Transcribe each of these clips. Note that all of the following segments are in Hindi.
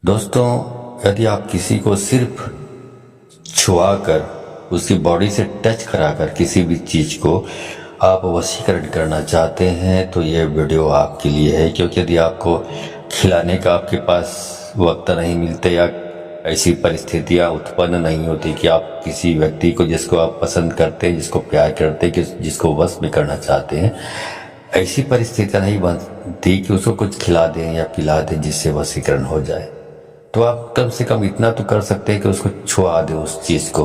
दोस्तों, यदि आप किसी को सिर्फ छुआ कर, उसकी बॉडी से टच कराकर किसी भी चीज़ को आप वशीकरण करना चाहते हैं तो ये वीडियो आपके लिए है। क्योंकि यदि आपको खिलाने का आपके पास वक्त नहीं मिलते या ऐसी परिस्थितियाँ उत्पन्न नहीं होती कि आप किसी व्यक्ति को, जिसको आप पसंद करते हैं, जिसको प्यार करते हैं, जिसको वश में करना चाहते हैं, ऐसी परिस्थितियाँ नहीं बनती कि उसको कुछ खिला दें या पिला दें जिससे वशीकरण हो जाए। तो आप कम से कम इतना तो कर सकते हैं कि उसको छुआ दें उस चीज़ को।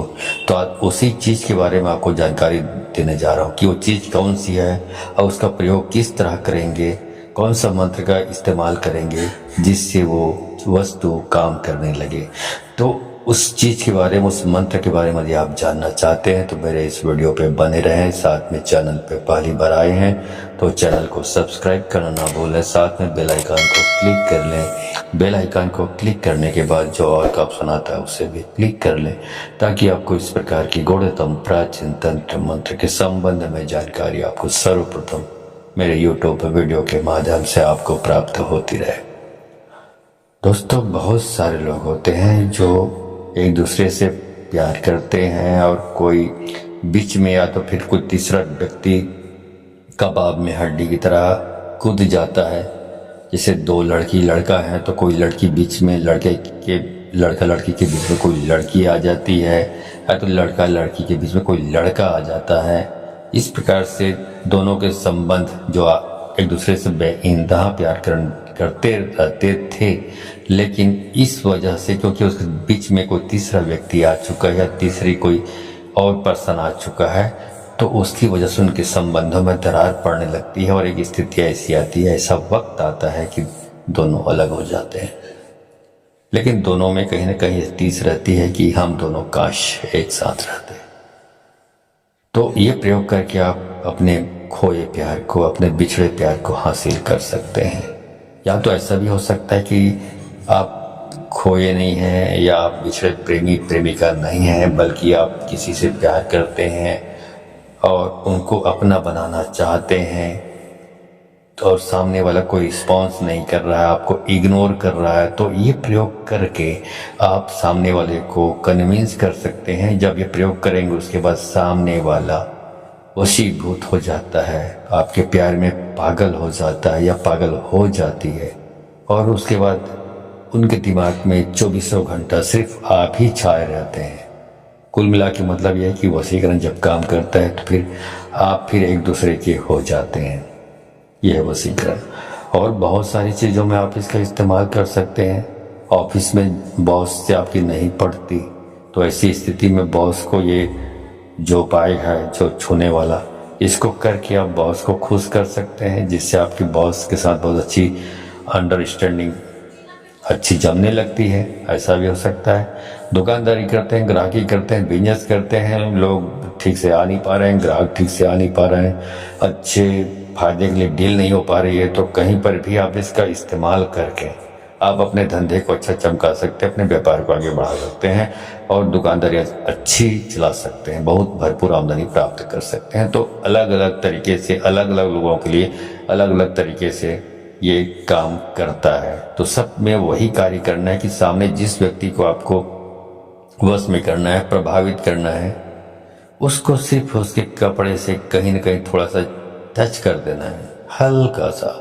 तो आज उसी चीज़ के बारे में आपको जानकारी देने जा रहा हूँ कि वो चीज़ कौन सी है और उसका प्रयोग किस तरह करेंगे, कौन सा मंत्र का इस्तेमाल करेंगे जिससे वो वस्तु काम करने लगे। तो उस चीज़ के बारे में, उस मंत्र के बारे में यदि आप जानना चाहते हैं तो मेरे इस वीडियो पे बने रहें। साथ में चैनल पे पहली बार आए हैं तो चैनल को सब्सक्राइब करना ना भूलें, साथ में बेल आइकन को क्लिक कर लें। बेल आइकन को क्लिक करने के बाद जो और का ऑप्शन आता है उसे भी क्लिक कर लें, ताकि आपको इस प्रकार की गूढ़तम प्राचीन तंत्र मंत्र के संबंध में जानकारी आपको सर्वप्रथम मेरे यूट्यूब वीडियो के माध्यम से आपको प्राप्त होती रहे। दोस्तों, बहुत सारे लोग होते हैं जो एक दूसरे से प्यार करते हैं और कोई बीच में या तो फिर कोई तीसरा व्यक्ति कबाब में हड्डी की तरह कूद जाता है। जैसे दो लड़की लड़का है तो कोई लड़की बीच में, लड़का लड़की के बीच में कोई लड़की आ जाती है, या तो लड़का लड़की के बीच में कोई लड़का आ जाता है। इस प्रकार से दोनों के संबंध जो एक दूसरे से बेइंतहा प्यार करते रहते थे, लेकिन इस वजह से, क्योंकि उसके बीच में कोई तीसरा व्यक्ति आ चुका है या तीसरी कोई और पर्सन आ चुका है, तो उसकी वजह से उनके संबंधों में दरार पड़ने लगती है और एक स्थिति ऐसी आती है, ऐसा वक्त आता है कि दोनों अलग हो जाते हैं। लेकिन दोनों में कहीं ना कहीं चीज रहती है कि हम दोनों काश एक साथ रहते। तो ये प्रयोग करके आप अपने खोए प्यार को, अपने बिछड़े प्यार को हासिल कर सकते हैं। या तो ऐसा भी हो सकता है कि आप खोए नहीं हैं या आप बिछड़े प्रेमी प्रेमिका नहीं हैं, बल्कि आप किसी से प्यार करते हैं और उनको अपना बनाना चाहते हैं, तो और सामने वाला कोई रिस्पॉन्स नहीं कर रहा है, आपको इग्नोर कर रहा है। तो ये प्रयोग करके आप सामने वाले को कन्विंस कर सकते हैं। जब ये प्रयोग करेंगे उसके बाद सामने वाला वशीभूत हो जाता है, आपके प्यार में पागल हो जाता है या पागल हो जाती है, और उसके बाद उनके दिमाग में 24 घंटा सिर्फ आप ही छाए रहते हैं। कुल मिला के मतलब यह है कि वशीकरण जब काम करता है तो फिर आप फिर एक दूसरे के हो जाते हैं। यह है वशीकरण। और बहुत सारी चीज़ों में आप इसका इस्तेमाल कर सकते हैं। ऑफिस में बॉस से आपकी नहीं पड़ती, तो ऐसी स्थिति में बॉस को ये जो उपाय है, जो छूने वाला, इसको करके आप बॉस को खुश कर सकते हैं, जिससे आपकी बॉस के साथ बहुत अच्छी अंडरस्टैंडिंग अच्छी जमने लगती है। ऐसा भी हो सकता है। दुकानदारी करते हैं, ग्राहकी करते हैं, बिजनेस करते हैं, लोग ठीक से आ नहीं पा रहे हैं, ग्राहक ठीक से आ नहीं पा रहे हैं, अच्छे फायदे के लिए डील नहीं हो पा रही है, तो कहीं पर भी आप इसका इस्तेमाल करके आप अपने धंधे को अच्छा चमका सकते हैं, अपने व्यापार को आगे बढ़ा सकते हैं और दुकानदारी अच्छी चला सकते हैं, बहुत भरपूर आमदनी प्राप्त कर सकते हैं। तो अलग अलग तरीके से, अलग अलग लोगों के लिए अलग अलग तरीके से ये काम करता है। तो सब में वही कार्य करना है कि सामने जिस व्यक्ति को आपको वश में करना है, प्रभावित करना है, उसको सिर्फ उसके कपड़े से कहीं न कहीं थोड़ा सा टच कर देना है, हल्का सा,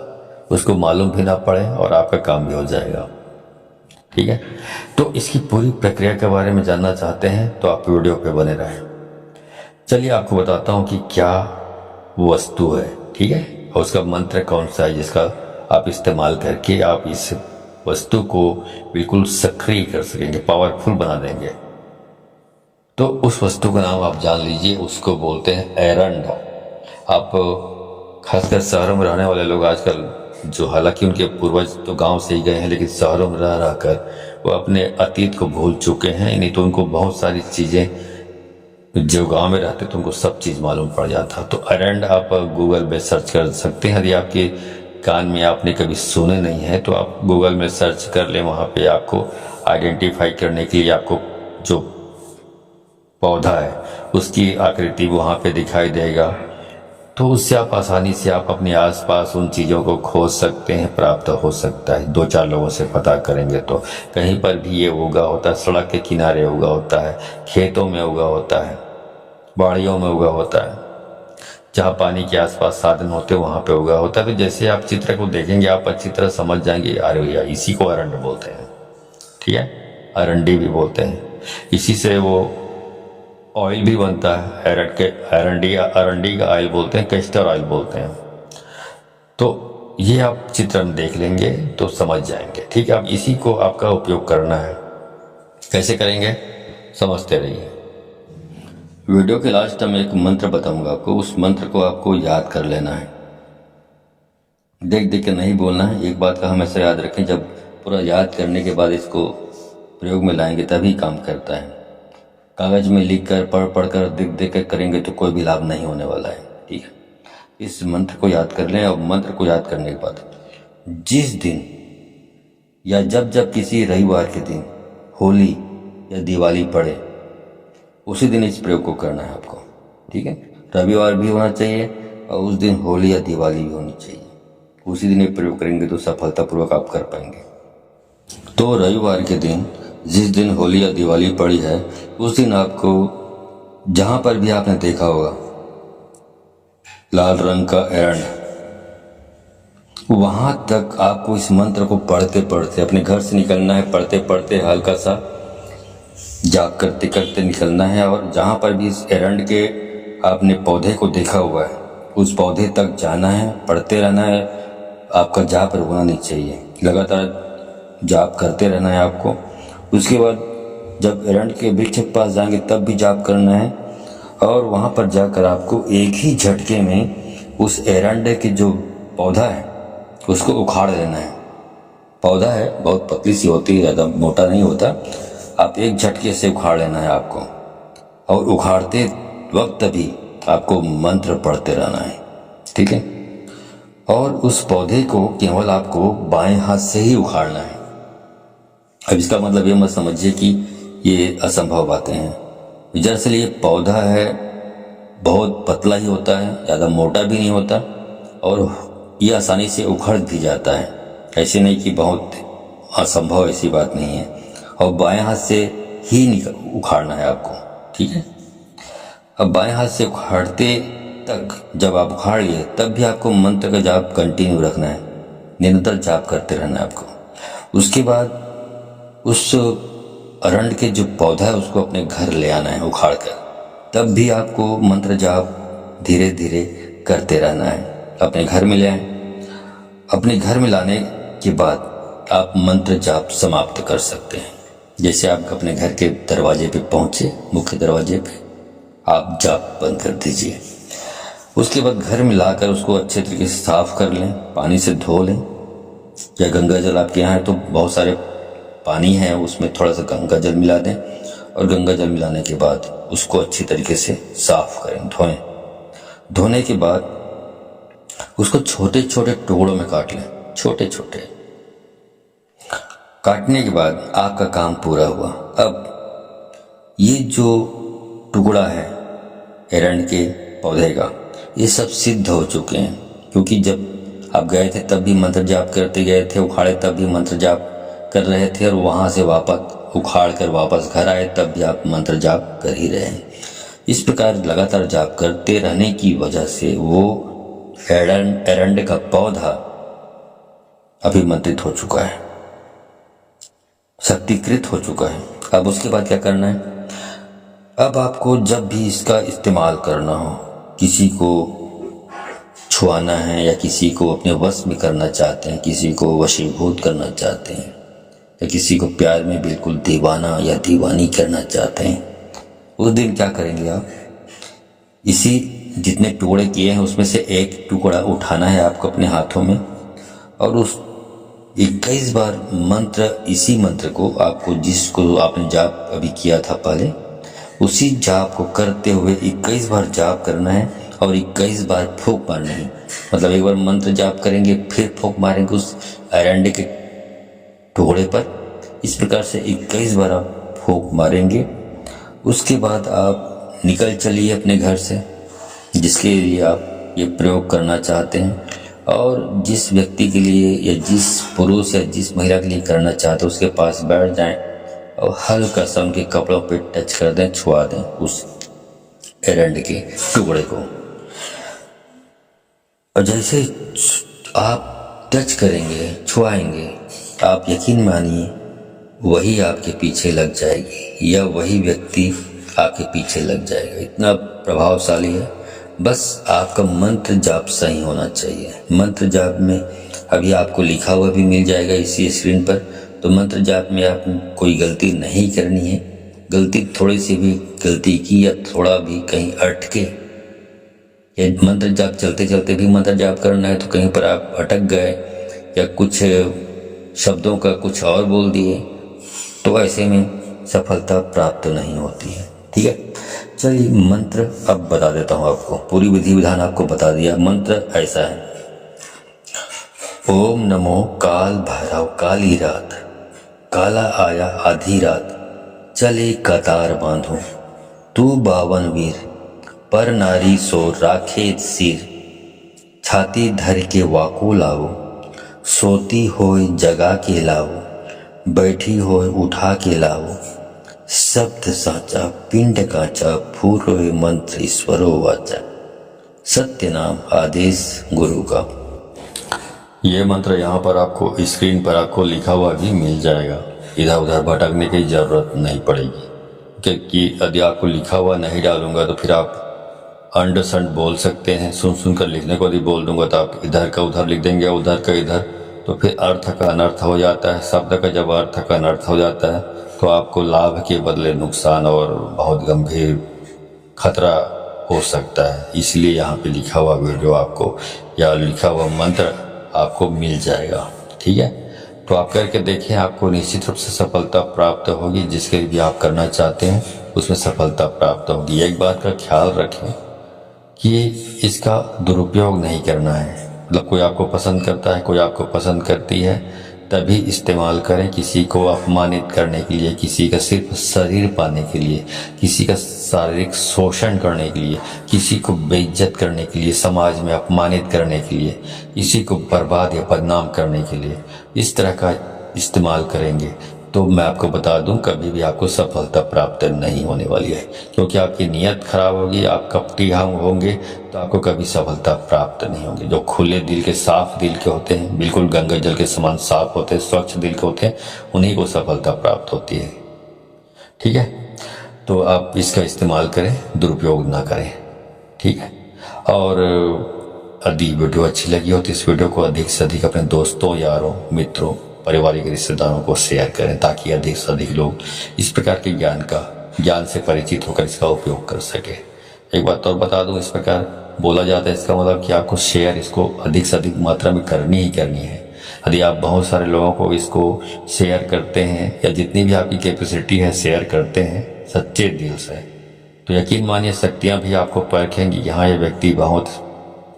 उसको मालूम भी ना पड़े और आपका काम भी हो जाएगा। ठीक है। तो इसकी पूरी प्रक्रिया के बारे में जानना चाहते हैं तो आप वीडियो पे बने रहें। चलिए आपको बताता हूँ कि क्या वस्तु है। ठीक है। और उसका मंत्र कौन सा है जिसका आप इस्तेमाल करके आप इस वस्तु को बिल्कुल सक्रिय कर सकेंगे, पावरफुल बना देंगे। तो उस वस्तु का नाम आप जान लीजिए, उसको बोलते हैं एरंड। आप खासकर शहरों में रहने वाले लोग आजकल, जो हालांकि उनके पूर्वज तो गांव से ही गए हैं, लेकिन शहरों में रह रहकर वो अपने अतीत को भूल चुके हैं। नहीं तो उनको बहुत सारी चीज़ें, जो गांव में रहते तो उनको सब चीज़ मालूम पड़ जाता। तो एरंड आप गूगल पे सर्च कर सकते हैं। यदि आपके कान में आपने कभी सुने नहीं है तो आप गूगल में सर्च कर लें। वहाँ पे आपको आइडेंटिफाई करने के लिए आपको जो पौधा है उसकी आकृति वहाँ पे दिखाई देगा। तो उससे आप आसानी से आप अपने आसपास उन चीज़ों को खोज सकते हैं, प्राप्त हो सकता है। 2-4 लोगों से पता करेंगे तो कहीं पर भी ये उगा होता है, सड़क के किनारे उगा होता है, खेतों में उगा होता है, बाड़ियों में उगा होता है, जहाँ पानी के आसपास साधन होते हैं वहाँ पे उगा होता है। तो जैसे आप चित्र को देखेंगे आप अच्छी तरह समझ जाएंगे, अरे भैया इसी को अरंड बोलते हैं, ठीक है, अरंडी भी बोलते हैं। इसी से वो ऑयल भी बनता है, अरंडी का ऑयल बोलते हैं, कैस्टर ऑयल बोलते हैं। तो ये आप चित्र में देख लेंगे तो समझ जाएंगे, ठीक है। अब इसी को आपका उपयोग करना है, कैसे करेंगे समझते रहिए। वीडियो के लास्ट में एक मंत्र बताऊंगा आपको, उस मंत्र को आपको याद कर लेना है, देख देख के नहीं बोलना है। एक बात का हमेशा याद रखें, जब पूरा याद करने के बाद इसको प्रयोग में लाएंगे तभी काम करता है। कागज में लिख कर पढ़ कर देख देख कर करेंगे तो कोई भी लाभ नहीं होने वाला है, ठीक है। इस मंत्र को याद कर लें। और मंत्र को याद करने के बाद जिस दिन या जब जब किसी रविवार के दिन होली या दिवाली पड़े उसी दिन इस प्रयोग को करना है आपको, ठीक है। रविवार भी होना चाहिए और उस दिन होली या दिवाली भी होनी चाहिए, उसी दिन ये प्रयोग करेंगे तो सफलतापूर्वक आप कर पाएंगे। तो रविवार के दिन जिस दिन होली या दिवाली पड़ी है उस दिन आपको जहां पर भी आपने देखा होगा लाल रंग का एरंड, वहां तक आपको इस मंत्र को पढ़ते पढ़ते अपने घर से निकलना है, पढ़ते पढ़ते हल्का सा जाप करते करते निकलना है। और जहां पर भी इस एरंड के आपने पौधे को देखा हुआ है उस पौधे तक जाना है, पढ़ते रहना है। आपका जाप रुकना नहीं चाहिए, लगातार जाप करते रहना है आपको। उसके बाद जब एरंड के वृक्ष के पास जाएंगे तब भी जाप करना है और वहाँ पर जाकर आपको एक ही झटके में उस एरंड के जो पौधा है उसको उखाड़ लेना है। पौधा है बहुत पतली सी होती है, ज़्यादा मोटा नहीं होता। आप एक झटके से उखाड़ लेना है आपको, और उखाड़ते वक्त भी आपको मंत्र पढ़ते रहना है, ठीक है। और उस पौधे को केवल आपको बाएं हाथ से ही उखाड़ना है। अब इसका मतलब ये मत समझिए कि ये असंभव बातें हैं। दरअसल ये पौधा है बहुत पतला ही होता है, ज़्यादा मोटा भी नहीं होता और ये आसानी से उखड़ भी जाता है। ऐसे नहीं कि बहुत असंभव, ऐसी बात नहीं है। और बाएं हाथ से ही उखाड़ना है आपको, ठीक है। अब बाएं हाथ से उखाड़ते तक जब आप उखाड़ लिए तब भी आपको मंत्र का जाप कंटिन्यू रखना है, निरंतर जाप करते रहना है आपको। उसके बाद उस अरंड के जो पौधा है उसको अपने घर ले आना है उखाड़ कर, तब भी आपको मंत्र जाप धीरे धीरे करते रहना है। अपने घर में ले आए, अपने घर में लाने के बाद आप मंत्र जाप समाप्त कर सकते हैं। जैसे आप अपने घर के दरवाजे पे पहुंचे, मुख्य दरवाजे पे आप जाप बंद कर दीजिए। उसके बाद घर में लाकर उसको अच्छे तरीके से साफ कर लें, पानी से धो लें, या गंगा जल आपके यहाँ है तो बहुत सारे पानी है उसमें थोड़ा सा गंगा जल मिला दें, और गंगा जल मिलाने के बाद उसको अच्छी तरीके से साफ करें, धोएं। धोने के बाद उसको छोटे छोटे टुकड़ों में काट लें, छोटे छोटे। काटने के बाद आपका काम पूरा हुआ। अब ये जो टुकड़ा है एरंड के पौधे का, ये सब सिद्ध हो चुके हैं, क्योंकि जब आप गए थे तब भी मंत्र जाप करते गए थे, उखाड़े तब भी मंत्र जाप कर रहे थे, और वहां से वापस उखाड़ कर वापस घर आए तब भी आप मंत्र जाप कर ही रहे हैं। इस प्रकार लगातार जाप करते रहने की वजह से वो एरंड का पौधा अभिमंत्रित हो चुका है, शक्तिकृत हो चुका है। अब उसके बाद क्या करना है, अब आपको जब भी इसका इस्तेमाल करना हो, किसी को छुआना है या किसी को अपने वश में करना चाहते हैं, किसी को वशीभूत करना चाहते हैं, या किसी को प्यार में बिल्कुल दीवाना या दीवानी करना चाहते हैं, उस दिन क्या करेंगे आप, इसी जितने टुकड़े किए हैं उसमें से एक टुकड़ा उठाना है आपको अपने हाथों में, और उस 21 बार मंत्र, इसी मंत्र को आपको जिसको आपने जाप अभी किया था पहले, उसी जाप को करते हुए 21 बार जाप करना है और 21 बार फूंक मारना है। मतलब एक बार मंत्र जाप करेंगे फिर फूंक मारेंगे उस एरंड के टुकड़े पर। इस प्रकार से 21 बार आप फूंक मारेंगे। उसके बाद आप निकल चलिए अपने घर से, जिसके लिए आप ये प्रयोग करना चाहते हैं और जिस व्यक्ति के लिए या जिस पुरुष या जिस महिला के लिए करना चाहते हैं उसके पास बैठ जाएं और हल्का सा उनके कपड़ों पे टच कर दें, छुआ दें उस एरंड के टुकड़े को। और जैसे आप टच करेंगे, छुआएंगे, आप यकीन मानिए वही आपके पीछे लग जाएगी या वही व्यक्ति आपके पीछे लग जाएगा। इतना प्रभावशाली है। बस आपका मंत्र जाप सही होना चाहिए। मंत्र जाप में अभी आपको लिखा हुआ भी मिल जाएगा इसी स्क्रीन पर। तो मंत्र जाप में आप कोई गलती नहीं करनी है। गलती थोड़ी सी भी गलती की या थोड़ा भी कहीं अटके या मंत्र जाप चलते चलते भी मंत्र जाप करना है तो कहीं पर आप अटक गए या कुछ शब्दों का कुछ और बोल दिए तो ऐसे में सफलता प्राप्त नहीं होती है। ठीक है, चलिए मंत्र अब बता देता हूँ आपको। पूरी विधि विधान आपको बता दिया। मंत्र ऐसा है, ओम नमो काल भैरव काली रात, काला आया आधी रात, चले कतार बांधो, तू बावन वीर, पर नारी सो राखे सिर, छाती धर के वाको लाओ, सोती होए जगा के लाओ, बैठी होए उठा के लाओ, शब्द साचा पिंड काचा, पूर्व मंत्र ईश्वरो वाचा, सत्य नाम आदेश गुरु का। ये मंत्र यहाँ पर आपको स्क्रीन पर आपको लिखा हुआ भी मिल जाएगा। इधर उधर भटकने की जरूरत नहीं पड़ेगी क्योंकि यदि आपको लिखा हुआ नहीं डालूंगा तो फिर आप अंड संड बोल सकते हैं। सुन सुन कर लिखने को यदि बोल दूंगा तो आप इधर का उधर लिख देंगे, उधर का इधर, तो फिर अर्थ का अनर्थ हो जाता है। शब्द का जब अर्थ का अनर्थ हो जाता है तो आपको लाभ के बदले नुकसान और बहुत गंभीर खतरा हो सकता है। इसलिए यहाँ पे लिखा हुआ वीडियो आपको या लिखा हुआ मंत्र आपको मिल जाएगा। ठीक है, तो आप करके देखें, आपको निश्चित रूप से सफलता प्राप्त होगी। जिसके भी आप करना चाहते हैं उसमें सफलता प्राप्त होगी। एक बात का ख्याल रखें कि इसका दुरुपयोग नहीं करना है। मतलब कोई आपको पसंद करता है, कोई आपको पसंद करती है, तभी इस्तेमाल करें। किसी को अपमानित करने के लिए, किसी का सिर्फ शरीर पाने के लिए, किसी का शारीरिक शोषण करने के लिए, किसी को बेइज्जत करने के लिए, समाज में अपमानित करने के लिए, किसी को बर्बाद या बदनाम करने के लिए इस तरह का इस्तेमाल करेंगे तो मैं आपको बता दूं कभी भी आपको सफलता प्राप्त नहीं होने वाली है। क्योंकि आपकी नीयत खराब होगी, आप कपटी होंगे तो आपको कभी सफलता प्राप्त नहीं होगी। जो खुले दिल के, साफ दिल के होते हैं, बिल्कुल गंगा जल के समान साफ होते हैं, स्वच्छ दिल के होते हैं, उन्हीं को सफलता प्राप्त होती है। ठीक है, तो आप इसका इस्तेमाल करें, दुरुपयोग ना करें। ठीक है, और यदि वीडियो अच्छी लगी हो तो इस वीडियो को अधिक से अधिक अपने दोस्तों, यारों, मित्रों, पारिवारिक रिश्तेदारों को शेयर करें ताकि अधिक से अधिक लोग इस प्रकार के ज्ञान से परिचित होकर इसका उपयोग कर सके। एक बात और बता दूं, इस प्रकार बोला जाता है, इसका मतलब कि आपको शेयर इसको अधिक से अधिक मात्रा में करनी ही करनी है। यदि आप बहुत सारे लोगों को इसको शेयर करते हैं या जितनी भी आपकी कैपेसिटी है शेयर करते हैं सच्चे दिल से, तो यकीन मानिए शक्तियाँ भी आपको परखेंगी। यहाँ ये व्यक्ति बहुत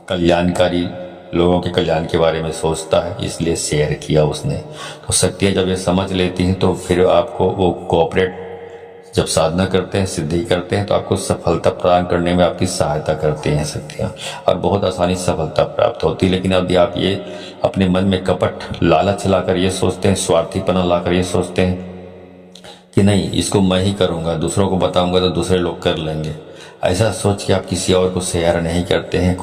कल्याणकारी, लोगों के कल्याण के बारे में सोचता है, इसलिए शेयर किया उसने। तो शक्तियाँ जब ये समझ लेती हैं तो फिर आपको वो कोऑपरेट, जब साधना करते हैं, सिद्धि करते हैं, तो आपको सफलता प्रदान करने में आपकी सहायता करती हैं शक्तियाँ, और बहुत आसानी से सफलता प्राप्त होती है। लेकिन यदि आप ये अपने मन में कपट, लालच लाकर ये सोचते हैं, स्वार्थीपना लाकर ये सोचते हैं कि नहीं इसको मैं ही करूँगा, दूसरों को बताऊँगा तो दूसरे लोग कर लेंगे, ऐसा सोच के आप किसी और को शेयर नहीं करते हैं।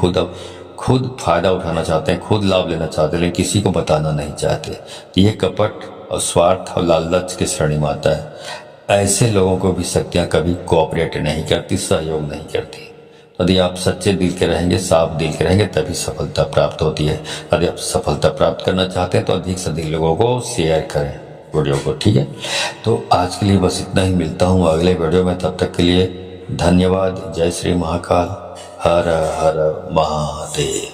खुद फायदा उठाना चाहते हैं, खुद लाभ लेना चाहते हैं, लेकिन किसी को बताना नहीं चाहते। तो ये कपट और स्वार्थ और लालच के श्रेणी में आता है। ऐसे लोगों को भी शक्तियाँ कभी कोऑपरेट नहीं करती, सहयोग नहीं करती। तो यदि आप सच्चे दिल के रहेंगे, साफ दिल के रहेंगे, तभी सफलता प्राप्त होती है। यदि आप सफलता प्राप्त करना चाहते हैं तो अधिक से अधिक लोगों को शेयर करें वीडियो को। ठीक है, तो आज के लिए बस इतना ही। मिलता हूँ अगले वीडियो में, तब तक के लिए धन्यवाद। जय श्री महाकाल, हर हर महादेव।